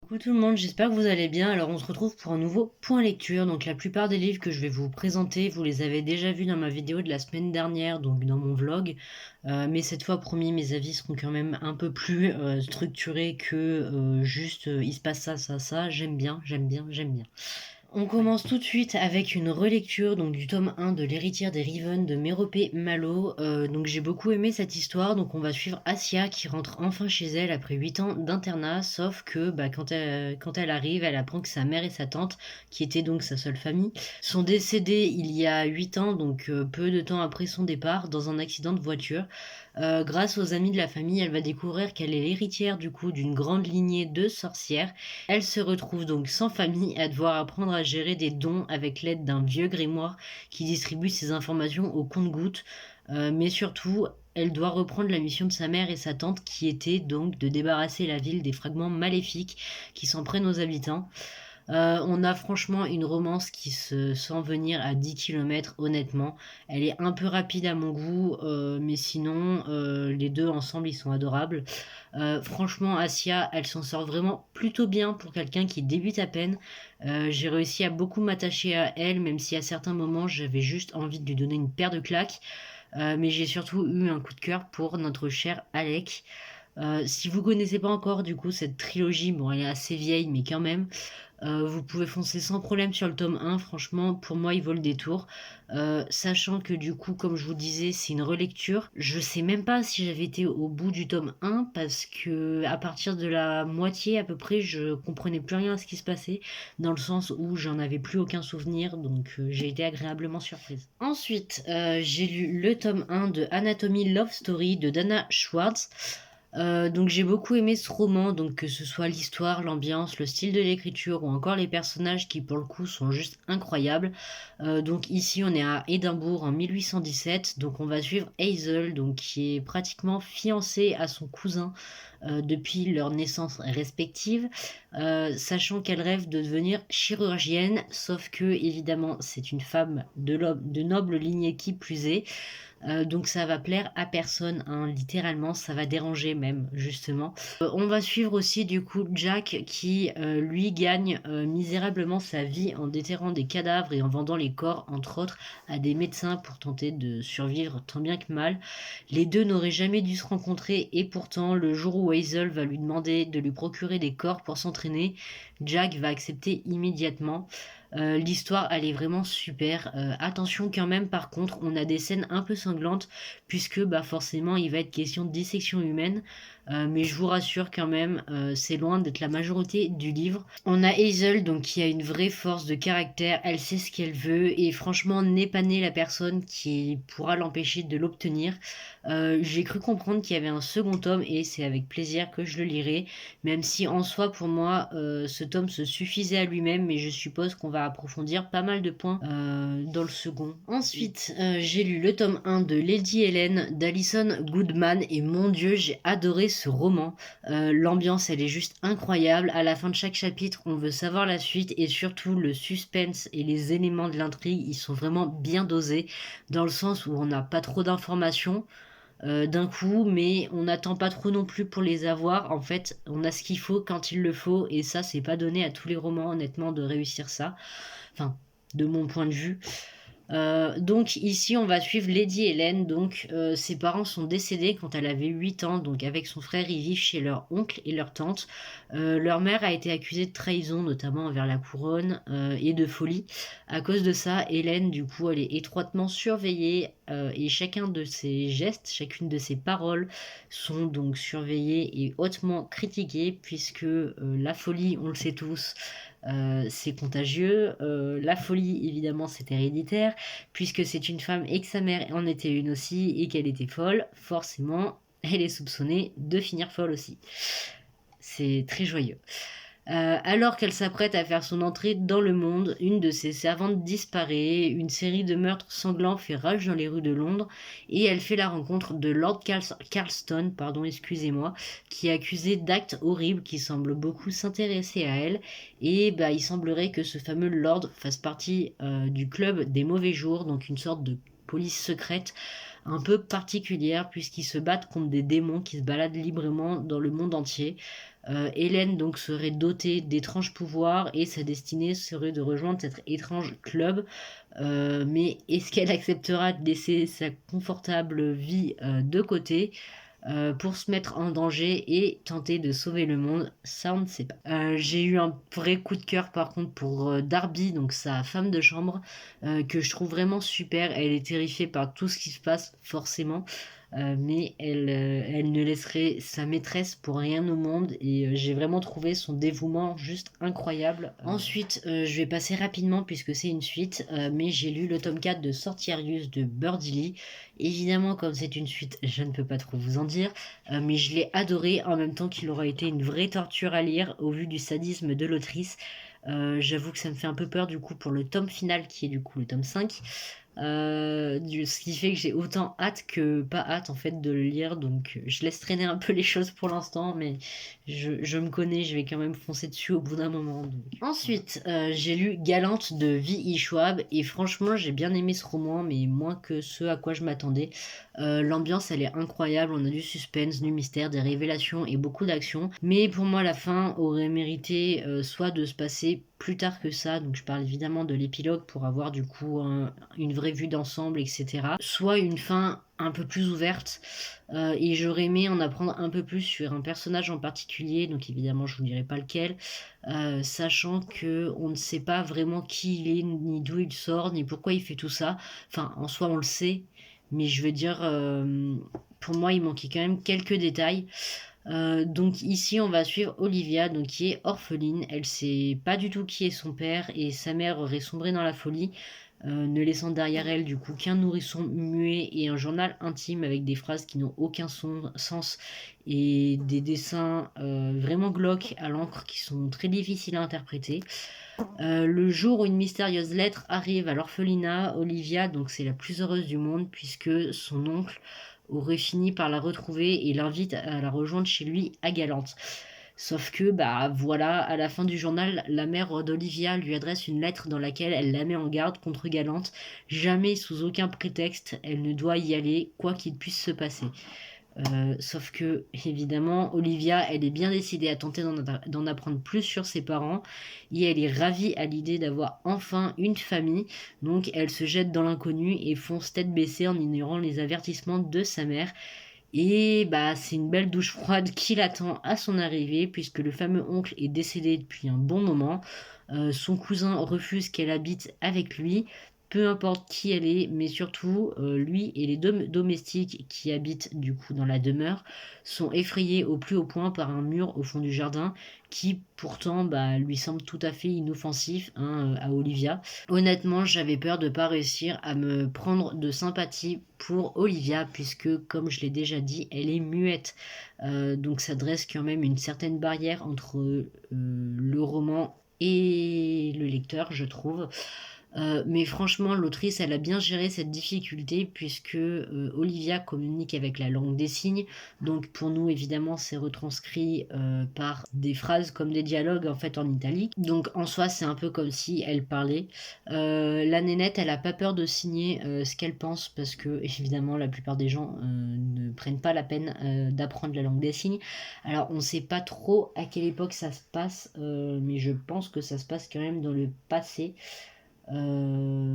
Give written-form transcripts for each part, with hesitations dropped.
Coucou tout le monde, j'espère que vous allez bien. Alors on se retrouve pour un nouveau point lecture. Donc la plupart des livres que je vais vous présenter, vous les avez déjà vus dans ma vidéo de la semaine dernière, donc dans mon vlog. Mais cette fois, promis, mes avis seront quand même un peu plus structurés que juste il se passe ça, ça, ça. J'aime bien, j'aime bien, j'aime bien. On commence tout de suite avec une relecture donc du tome 1 de L'héritière des Riven de Méropé Malo. Donc j'ai beaucoup aimé cette histoire, donc on va suivre Asia qui rentre enfin chez elle après 8 ans d'internat, sauf que quand elle arrive, elle apprend que sa mère et sa tante, qui étaient donc sa seule famille, sont décédées il y a 8 ans, donc peu de temps après son départ, dans un accident de voiture. Grâce aux amis de la famille, elle va découvrir qu'elle est l'héritière du coup d'une grande lignée de sorcières. Elle se retrouve donc sans famille à devoir apprendre à gérer des dons avec l'aide d'un vieux grimoire qui distribue ses informations au compte-gouttes. Mais surtout, elle doit reprendre la mission de sa mère et sa tante qui était donc de débarrasser la ville des fragments maléfiques qui s'en prennent aux habitants. On a franchement une romance qui se sent venir à 10 km, honnêtement. Elle est un peu rapide à mon goût, mais sinon, les deux ensemble, ils sont adorables. Franchement, Asia, elle s'en sort vraiment plutôt bien pour quelqu'un qui débute à peine. J'ai réussi à beaucoup m'attacher à elle, même si à certains moments, j'avais juste envie de lui donner une paire de claques. Mais j'ai surtout eu un coup de cœur pour notre cher Alec. Si vous connaissez pas encore du coup cette trilogie, bon elle est assez vieille mais quand même, vous pouvez foncer sans problème sur le tome 1, franchement pour moi il vaut le détour. Sachant que du coup comme je vous disais c'est une relecture, je sais même pas si j'avais été au bout du tome 1 parce que à partir de la moitié à peu près je comprenais plus rien à ce qui se passait, dans le sens où j'en avais plus aucun souvenir, donc j'ai été agréablement surprise. Ensuite j'ai lu le tome 1 de Anatomy Love Story de Dana Schwartz. Donc j'ai beaucoup aimé ce roman, donc que ce soit l'histoire, l'ambiance, le style de l'écriture ou encore les personnages qui pour le coup sont juste incroyables. Donc ici on est à Édimbourg en 1817, donc on va suivre Hazel, donc qui est pratiquement fiancée à son cousin depuis leur naissance respective, sachant qu'elle rêve de devenir chirurgienne, sauf que évidemment c'est une femme de noble lignée qui plus est. Donc ça va plaire à personne, hein, littéralement, ça va déranger même, justement. On va suivre aussi du coup Jack qui, lui, gagne misérablement sa vie en déterrant des cadavres et en vendant les corps, entre autres, à des médecins pour tenter de survivre tant bien que mal. Les deux n'auraient jamais dû se rencontrer et pourtant, le jour où Hazel va lui demander de lui procurer des corps pour s'entraîner, Jack va accepter immédiatement. L'histoire, elle est vraiment super. Attention quand même, par contre, on a des scènes un peu sanglantes, puisque bah, forcément, il va être question de dissection humaine. Mais je vous rassure quand même, c'est loin d'être la majorité du livre. On a Hazel, donc qui a une vraie force de caractère, elle sait ce qu'elle veut, et franchement, n'est pas née la personne qui pourra l'empêcher de l'obtenir. J'ai cru comprendre qu'il y avait un second tome, et c'est avec plaisir que je le lirai, même si en soi, pour moi, ce tome se suffisait à lui-même, mais je suppose qu'on va approfondir pas mal de points dans le second. Ensuite, j'ai lu le tome 1 de Lady Helen d'Alison Goodman, et mon dieu, j'ai adoré ce roman. L'ambiance, elle est juste incroyable. À la fin de chaque chapitre, on veut savoir la suite, et surtout le suspense et les éléments de l'intrigue, ils sont vraiment bien dosés, dans le sens où on n'a pas trop d'informations d'un coup, mais on n'attend pas trop non plus pour les avoir. En fait, on a ce qu'il faut quand il le faut, et ça, c'est pas donné à tous les romans, honnêtement, de réussir ça. Enfin, de mon point de vue. Donc ici on va suivre Lady Helen, donc ses parents sont décédés quand elle avait 8 ans, donc avec son frère ils vivent chez leur oncle et leur tante. Leur mère a été accusée de trahison notamment envers la couronne et de folie. À cause de ça, Hélène du coup elle est étroitement surveillée et chacun de ses gestes, chacune de ses paroles sont donc surveillées et hautement critiquées puisque la folie, on le sait tous, c'est contagieux. La folie, évidemment, c'est héréditaire, puisque c'est une femme et que sa mère en était une aussi, et qu'elle était folle, forcément, elle est soupçonnée de finir folle aussi. C'est très joyeux. Alors qu'elle s'apprête à faire son entrée dans le monde, une de ses servantes disparaît, une série de meurtres sanglants fait rage dans les rues de Londres, et elle fait la rencontre de Lord Carlston, pardon, excusez-moi, qui est accusé d'actes horribles qui semblent beaucoup s'intéresser à elle, et il semblerait que ce fameux Lord fasse partie du club des mauvais jours, donc une sorte de police secrète un peu particulière puisqu'ils se battent contre des démons qui se baladent librement dans le monde entier. Hélène donc serait dotée d'étranges pouvoirs et sa destinée serait de rejoindre cet étrange club. Mais est-ce qu'elle acceptera de laisser sa confortable vie de côté pour se mettre en danger et tenter de sauver le monde? Ça, on ne sait pas. J'ai eu un vrai coup de cœur par contre pour Darby, donc sa femme de chambre, que je trouve vraiment super. Elle est terrifiée par tout ce qui se passe, forcément. Mais elle ne laisserait sa maîtresse pour rien au monde et j'ai vraiment trouvé son dévouement juste incroyable. Ensuite, je vais passer rapidement puisque c'est une suite, mais j'ai lu le tome 4 de Sortiarius de Birdie Lee. Évidemment, comme c'est une suite, je ne peux pas trop vous en dire, mais je l'ai adoré en même temps qu'il aura été une vraie torture à lire au vu du sadisme de l'autrice. J'avoue que ça me fait un peu peur du coup pour le tome final qui est du coup le tome 5. Ce qui fait que j'ai autant hâte que pas hâte en fait de le lire, donc je laisse traîner un peu les choses pour l'instant, mais je me connais, je vais quand même foncer dessus au bout d'un moment. Donc. Ensuite, j'ai lu Galante de V.E. Schwab et franchement j'ai bien aimé ce roman, mais moins que ce à quoi je m'attendais. L'ambiance elle est incroyable, on a du suspense, du mystère, des révélations et beaucoup d'action, mais pour moi la fin aurait mérité soit de se passer plus tard que ça, donc je parle évidemment de l'épilogue pour avoir du coup une vraie vue d'ensemble, etc. Soit une fin un peu plus ouverte, et j'aurais aimé en apprendre un peu plus sur un personnage en particulier, donc évidemment je vous dirai pas lequel, sachant que on ne sait pas vraiment qui il est, ni d'où il sort, ni pourquoi il fait tout ça. Enfin, en soi on le sait, mais je veux dire, pour moi il manquait quand même quelques détails. Donc ici on va suivre Olivia donc qui est orpheline, elle sait pas du tout qui est son père et sa mère aurait sombré dans la folie, ne laissant derrière elle du coup qu'un nourrisson muet et un journal intime avec des phrases qui n'ont aucun sens et des dessins vraiment glauques à l'encre qui sont très difficiles à interpréter. Le jour où une mystérieuse lettre arrive à l'orphelinat, Olivia, donc c'est la plus heureuse du monde puisque son oncle aurait fini par la retrouver et l'invite à la rejoindre chez lui à Galante. Sauf que, bah voilà, à la fin du journal, la mère d'Olivia lui adresse une lettre dans laquelle elle la met en garde contre Galante. Jamais, sous aucun prétexte, elle ne doit y aller, quoi qu'il puisse se passer. Sauf que, évidemment, Olivia, elle est bien décidée à tenter d'en apprendre plus sur ses parents et elle est ravie à l'idée d'avoir enfin une famille. Donc, elle se jette dans l'inconnu et fonce tête baissée en ignorant les avertissements de sa mère. Et bah, c'est une belle douche froide qui l'attend à son arrivée puisque le fameux oncle est décédé depuis un bon moment. Son cousin refuse qu'elle habite avec lui peu importe qui elle est, mais surtout lui et les deux domestiques qui habitent du coup dans la demeure sont effrayés au plus haut point par un mur au fond du jardin qui pourtant bah, lui semble tout à fait inoffensif à Olivia. Honnêtement, j'avais peur de ne pas réussir à me prendre de sympathie pour Olivia puisque comme je l'ai déjà dit, elle est muette. Donc ça dresse quand même une certaine barrière entre le roman et le lecteur, je trouve. Mais franchement, l'autrice, elle a bien géré cette difficulté puisque Olivia communique avec la langue des signes. Donc pour nous, évidemment, c'est retranscrit par des phrases comme des dialogues en fait en italique. Donc en soi, c'est un peu comme si elle parlait. La nénette, elle a pas peur de signer ce qu'elle pense parce que évidemment, la plupart des gens ne prennent pas la peine d'apprendre la langue des signes. Alors on ne sait pas trop à quelle époque ça se passe, mais je pense que ça se passe quand même dans le passé. Euh,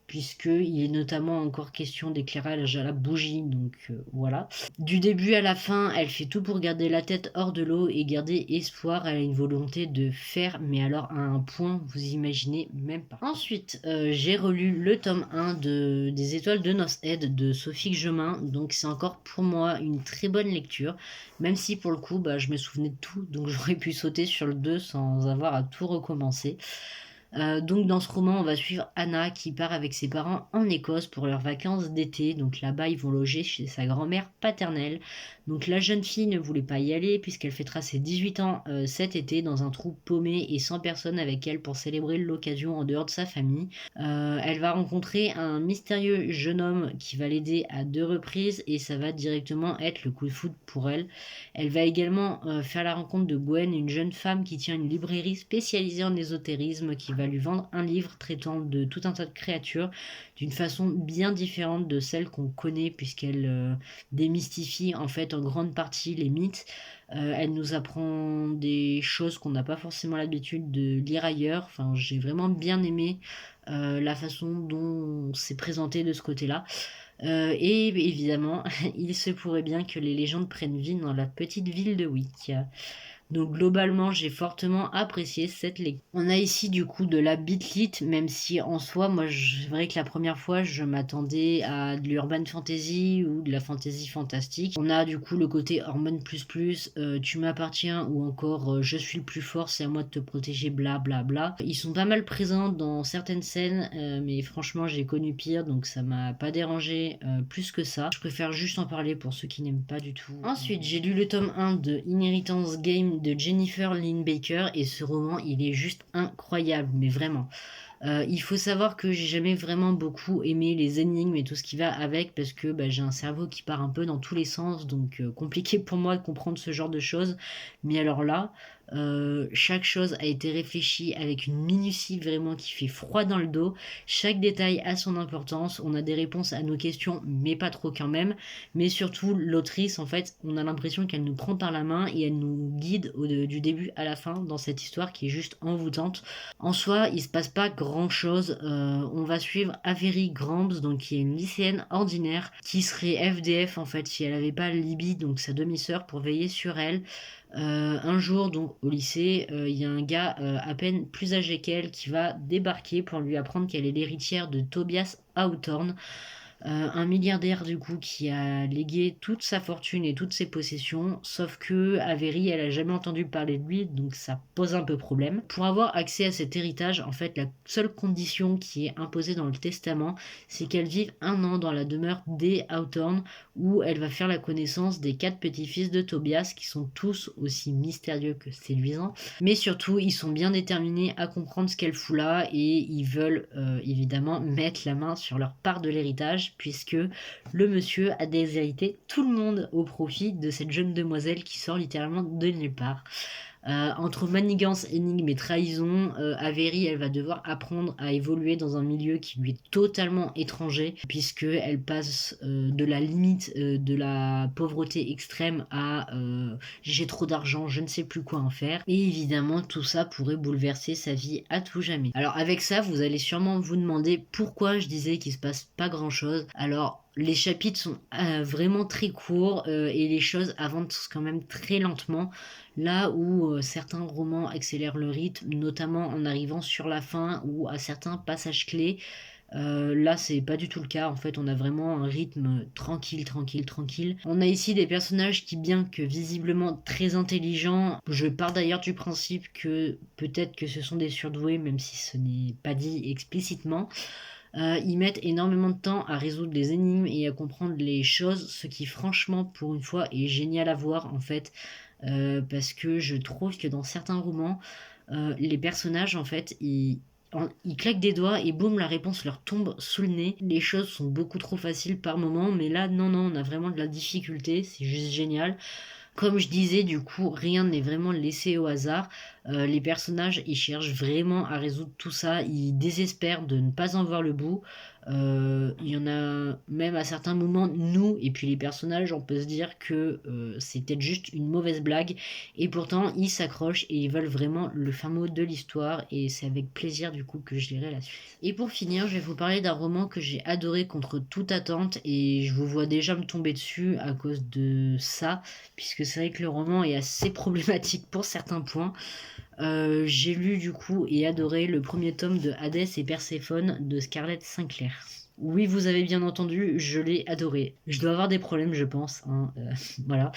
Puisqu'il est notamment encore question d'éclairage à la bougie, donc voilà. Du début à la fin, elle fait tout pour garder la tête hors de l'eau et garder espoir. Elle a une volonté de faire, mais alors à un point, vous imaginez même pas. Ensuite, j'ai relu le tome 1 des Étoiles de Nos Head de Sophie Gemin, donc c'est encore pour moi une très bonne lecture, même si pour le coup, bah, je me souvenais de tout, donc j'aurais pu sauter sur le 2 sans avoir à tout recommencer. Donc dans ce roman, on va suivre Anna qui part avec ses parents en Écosse pour leurs vacances d'été. Donc là-bas, ils vont loger chez sa grand-mère paternelle. Donc la jeune fille ne voulait pas y aller puisqu'elle fêtera ses 18 ans cet été dans un trou paumé et sans personne avec elle pour célébrer l'occasion en dehors de sa famille. Elle va rencontrer un mystérieux jeune homme qui va l'aider à 2 reprises et ça va directement être le coup de foudre pour elle. Elle va également faire la rencontre de Gwen, une jeune femme qui tient une librairie spécialisée en ésotérisme qui va va lui vendre un livre traitant de tout un tas de créatures d'une façon bien différente de celle qu'on connaît, puisqu'elle démystifie en fait en grande partie les mythes. Elle nous apprend des choses qu'on n'a pas forcément l'habitude de lire ailleurs. Enfin, j'ai vraiment bien aimé la façon dont c'est présenté de ce côté-là. Et évidemment, il se pourrait bien que les légendes prennent vie dans la petite ville de Wick. Donc globalement, j'ai fortement apprécié cette lecture. On a ici du coup de la bitlit, même si en soi, moi, c'est vrai que la première fois, je m'attendais à de l'urban fantasy ou de la fantasy fantastique. On a du coup le côté hormone plus, tu m'appartiens ou encore je suis le plus fort, c'est à moi de te protéger, bla bla bla. Ils sont pas mal présents dans certaines scènes, mais franchement, j'ai connu pire, donc ça m'a pas dérangé plus que ça. Je préfère juste en parler pour ceux qui n'aiment pas du tout. Ensuite, j'ai lu le tome 1 de Inheritance Game de Jennifer Lynn Baker et ce roman il est juste incroyable, mais vraiment. Il faut savoir que j'ai jamais vraiment beaucoup aimé les énigmes et tout ce qui va avec parce que j'ai un cerveau qui part un peu dans tous les sens, donc compliqué pour moi de comprendre ce genre de choses. Mais alors là, chaque chose a été réfléchie avec une minutie vraiment qui fait froid dans le dos. Chaque détail a son importance. On a des réponses à nos questions, mais pas trop quand même. Mais surtout, l'autrice, en fait, on a l'impression qu'elle nous prend par la main et elle nous guide du début à la fin dans cette histoire qui est juste envoûtante. En soi, il se passe pas grand chose. On va suivre Avery Grams, donc qui est une lycéenne ordinaire qui serait FDF en fait si elle avait pas Libby, donc sa demi-sœur, pour veiller sur elle. Un jour, donc au lycée, il y a un gars à peine plus âgé qu'elle qui va débarquer pour lui apprendre qu'elle est l'héritière de Tobias Hawthorne, un milliardaire du coup qui a légué toute sa fortune et toutes ses possessions, sauf que Avery elle a jamais entendu parler de lui, donc ça pose un peu problème. Pour avoir accès à cet héritage, en fait la seule condition qui est imposée dans le testament, c'est qu'elle vive 1 an dans la demeure des Hawthorne, où elle va faire la connaissance des 4 petits-fils de Tobias qui sont tous aussi mystérieux que séduisants, mais surtout ils sont bien déterminés à comprendre ce qu'elle fout là et ils veulent évidemment mettre la main sur leur part de l'héritage, puisque le monsieur a déshérité tout le monde au profit de cette jeune demoiselle qui sort littéralement de nulle part. Entre manigance, énigme et trahison, Avery, elle va devoir apprendre à évoluer dans un milieu qui lui est totalement étranger, puisqu'elle passe de la limite de la pauvreté extrême à j'ai trop d'argent, je ne sais plus quoi en faire. Et évidemment, tout ça pourrait bouleverser sa vie à tout jamais. Alors avec ça, vous allez sûrement vous demander pourquoi je disais qu'il se passe pas grand chose. Alors les chapitres sont vraiment très courts et les choses avancent quand même très lentement. Là où certains romans accélèrent le rythme, notamment en arrivant sur la fin ou à certains passages clés, là c'est pas du tout le cas. En fait, on a vraiment un rythme tranquille, tranquille, tranquille. On a ici des personnages qui, bien que visiblement très intelligents, je pars d'ailleurs du principe que peut-être que ce sont des surdoués, même si ce n'est pas dit explicitement. Ils mettent énormément de temps à résoudre les énigmes et à comprendre les choses, ce qui franchement pour une fois est génial à voir en fait, parce que je trouve que dans certains romans, les personnages en fait, ils claquent des doigts et boum, la réponse leur tombe sous le nez. Les choses sont beaucoup trop faciles par moment, mais là non, non, on a vraiment de la difficulté, c'est juste génial. Comme je disais, du coup, rien n'est vraiment laissé au hasard. Les personnages, ils cherchent vraiment à résoudre tout ça. Ils désespèrent de ne pas en voir le bout. Il y en a même à certains moments, nous, et puis les personnages, on peut se dire que c'est peut-être juste une mauvaise blague. Et pourtant, ils s'accrochent et ils veulent vraiment le fin mot de l'histoire. Et c'est avec plaisir, du coup, que je lirai la suite. Et pour finir, je vais vous parler d'un roman que j'ai adoré contre toute attente. Et je vous vois déjà me tomber dessus à cause de ça, puisque c'est vrai que le roman est assez problématique pour certains points. J'ai lu du coup et adoré le premier tome de Hadès et Perséphone de Scarlett Sinclair. Oui, vous avez bien entendu, je l'ai adoré. Je dois avoir des problèmes, je pense, hein, voilà.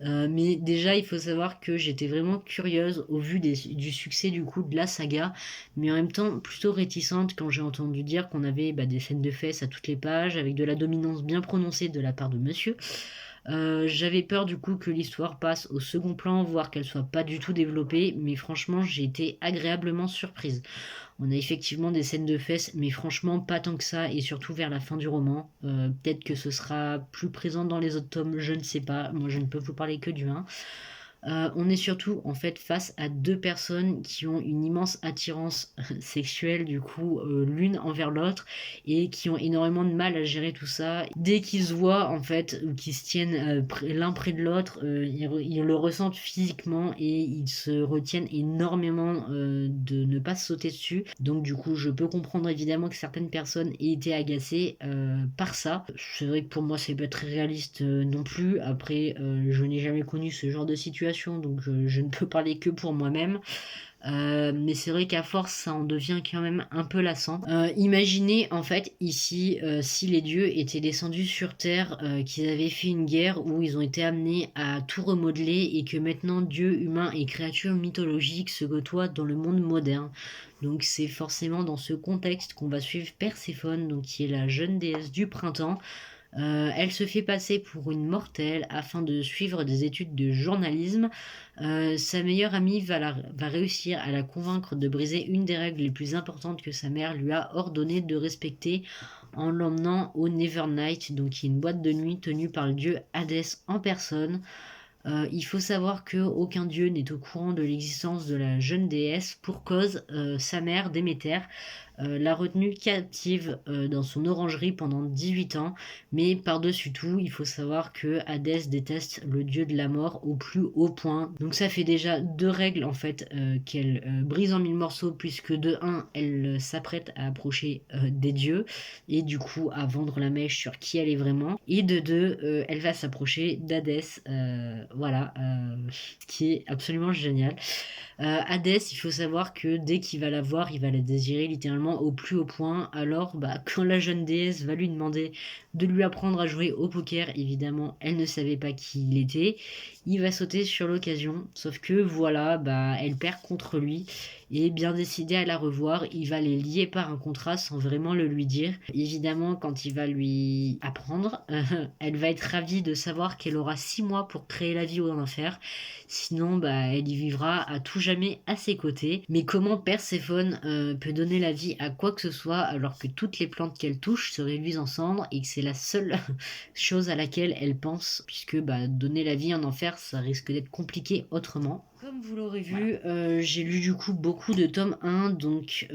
Mais déjà, il faut savoir que j'étais vraiment curieuse au vu du succès du coup de la saga, mais en même temps plutôt réticente quand j'ai entendu dire qu'on avait des scènes de fesses à toutes les pages, avec de la dominance bien prononcée de la part de monsieur. J'avais peur du coup que l'histoire passe au second plan, voire qu'elle soit pas du tout développée, mais franchement j'ai été agréablement surprise. On a effectivement des scènes de fesses, mais franchement pas tant que ça, et surtout vers la fin du roman. Peut-être que ce sera plus présent dans les autres tomes, je ne sais pas, moi je ne peux vous parler que du 1. On est surtout, en fait, face à 2 personnes qui ont une immense attirance sexuelle, du coup, l'une envers l'autre et qui ont énormément de mal à gérer tout ça. Dès qu'ils se voient, en fait, ou qu'ils se tiennent, l'un près de l'autre, ils le ressentent physiquement et ils se retiennent énormément, de ne pas se sauter dessus. Donc du coup, je peux comprendre évidemment que certaines personnes aient été agacées, par ça. C'est vrai que pour moi, c'est pas très réaliste, non plus. Après, je n'ai jamais connu ce genre de situation, donc je ne peux parler que pour moi-même. Mais c'est vrai qu'à force, ça en devient quand même un peu lassant. Imaginez en fait ici, si les dieux étaient descendus sur terre, qu'ils avaient fait une guerre où ils ont été amenés à tout remodeler et que maintenant dieux, humains et créatures mythologiques se côtoient dans le monde moderne. Donc c'est forcément dans ce contexte qu'on va suivre Perséphone, donc qui est la jeune déesse du printemps. Elle se fait passer pour une mortelle afin de suivre des études de journalisme. Sa meilleure amie va réussir à la convaincre de briser une des règles les plus importantes que sa mère lui a ordonné de respecter en l'emmenant au Nevernight, donc qui est une boîte de nuit tenue par le dieu Hadès en personne. Il faut savoir que aucun dieu n'est au courant de l'existence de la jeune déesse pour cause, sa mère Déméter l'a retenue captive dans son orangerie pendant 18 ans. Mais par-dessus tout, il faut savoir que Hadès déteste le dieu de la mort au plus haut point. Donc ça fait déjà deux règles en fait qu'elle brise en mille morceaux, puisque de un, elle s'apprête à approcher des dieux et du coup à vendre la mèche sur qui elle est vraiment. Et de deux, elle va s'approcher d'Hadès, voilà, ce qui est absolument génial. Hadès, il faut savoir que dès qu'il va la voir, il va la désirer littéralement au plus haut point. Alors, bah, quand la jeune déesse va lui demander de lui apprendre à jouer au poker, évidemment, elle ne savait pas qui il était. Il va sauter sur l'occasion, sauf que voilà, bah, elle perd contre lui. Et bien décidé à la revoir, il va les lier par un contrat sans vraiment le lui dire. Évidemment, quand il va lui apprendre, elle va être ravie de savoir qu'elle aura 6 mois pour créer la vie au enfer. Sinon, bah, elle y vivra à tout jamais à ses côtés. Mais comment Perséphone peut donner la vie à quoi que ce soit alors que toutes les plantes qu'elle touche se réduisent en cendres et que c'est la seule chose à laquelle elle pense, puisque bah, donner la vie en enfer, ça risque d'être compliqué autrement. Comme vous l'aurez vu, j'ai lu du coup beaucoup de tome 1, donc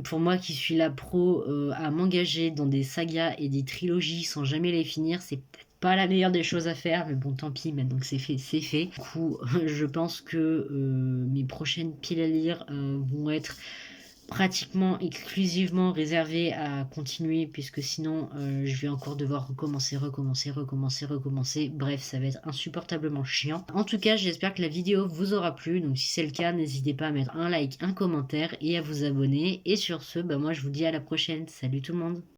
pour moi qui suis la pro à m'engager dans des sagas et des trilogies sans jamais les finir, c'est pas la meilleure des choses à faire, mais bon tant pis, maintenant que c'est fait, c'est fait. Du coup, je pense que mes prochaines piles à lire vont être pratiquement exclusivement réservé à continuer, puisque sinon je vais encore devoir recommencer. Bref, ça va être insupportablement chiant. En tout cas, j'espère que la vidéo vous aura plu, donc si c'est le cas, n'hésitez pas à mettre un like, un commentaire et à vous abonner. Et sur ce, bah moi je vous dis à la prochaine. Salut tout le monde!